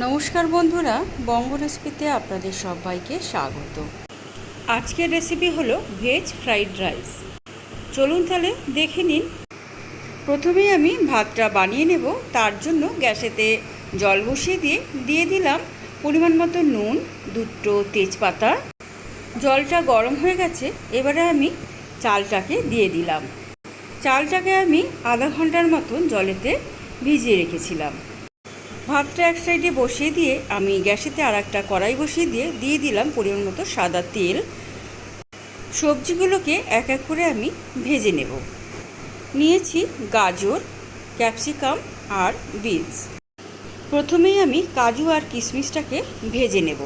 নমস্কার বন্ধুরা, বঙ্গ রেসিপিতে আপনাদের সবাইকে স্বাগত। আজকের রেসিপি হলো ভেজ ফ্রাইড রাইস। চলুন তাহলে দেখে নিন। প্রথমেই আমি ভাতটা বানিয়ে নেব। তার জন্য গ্যাসেতে জল বসিয়ে দিয়ে দিলাম পরিমাণ মতো নুন, দুটো তেজপাতা। জলটা গরম হয়ে গেছে, এবারে আমি চালটাকে দিয়ে দিলাম। চালটাকে আমি আধা ঘন্টার মতন জলেতে ভিজিয়ে রেখেছিলাম। ভাতটা এক সাইডে বসিয়ে দিয়ে আমি গ্যাসেতে আর একটা কড়াই বসিয়ে দিয়ে দিলাম পরিমাণ মতো সাদা তেল। সবজিগুলোকে এক এক করে আমি ভেজে নেব। নিয়েছি গাজর, ক্যাপসিকাম আর বিনস। প্রথমেই আমি কাজু আর কিশমিশটাকে ভেজে নেব।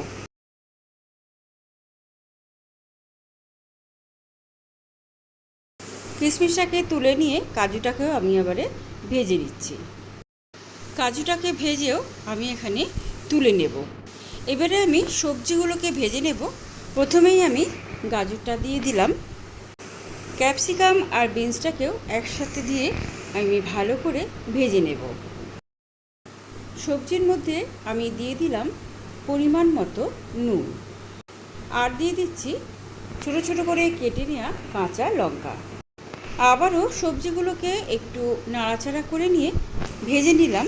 কিশমিশটাকে তুলে নিয়ে কাজুটাকেও আমি এবারে ভেজে নিচ্ছি। কাজুটাকে ভেজেও আমি এখানে তুলে নেব। এবারে আমি সবজিগুলোকে ভেজে নেব। প্রথমেই আমি গাজরটা দিয়ে দিলাম। ক্যাপসিকাম আর বিনসটাকেও একসাথে দিয়ে আমি ভালো করে ভেজে নেব। সবজির মধ্যে আমি দিয়ে দিলাম পরিমাণ মতো নুন, আর দিয়ে দিচ্ছি ছোটো ছোটো করে কেটে নেওয়া কাঁচা লঙ্কা। আবারও সবজিগুলোকে একটু নাড়াচাড়া করে নিয়ে ভেজে নিলাম।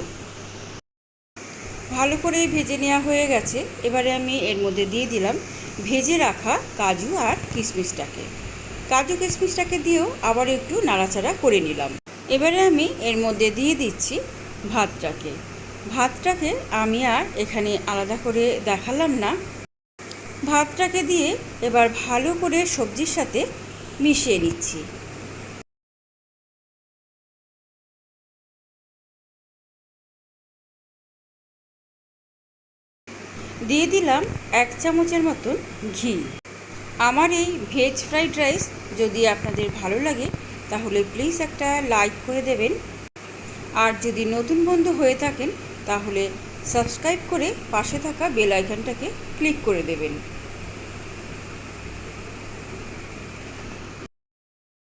ভালো করে ভেজে নেওয়া হয়ে গেছে। এবারে আমি এর মধ্যে দিয়ে দিলাম ভেজে রাখা কাজু আর কিশমিশটাকে। কাজু কিশমিশটাকে দিয়েও আবার একটু নাড়াচাড়া করে নিলাম। এবারে আমি এর মধ্যে দিয়ে দিচ্ছি ভাতটাকে আমি আর এখানে আলাদা করে দেখালাম না। ভাতটাকে দিয়ে এবার ভালো করে সবজির সাথে মিশিয়ে নিচ্ছি। দিয়ে দিলাম 1 চামচের মতন ঘি। আমার এই ভেজ ফ্রাইড রাইস যদি আপনাদের ভালো লাগে তাহলে প্লিজ একটা লাইক করে দেবেন। আর যদি নতুন বন্ধু হয়ে থাকেন তাহলে সাবস্ক্রাইব করে পাশে থাকা বেল আইকনটাকে ক্লিক করে দেবেন।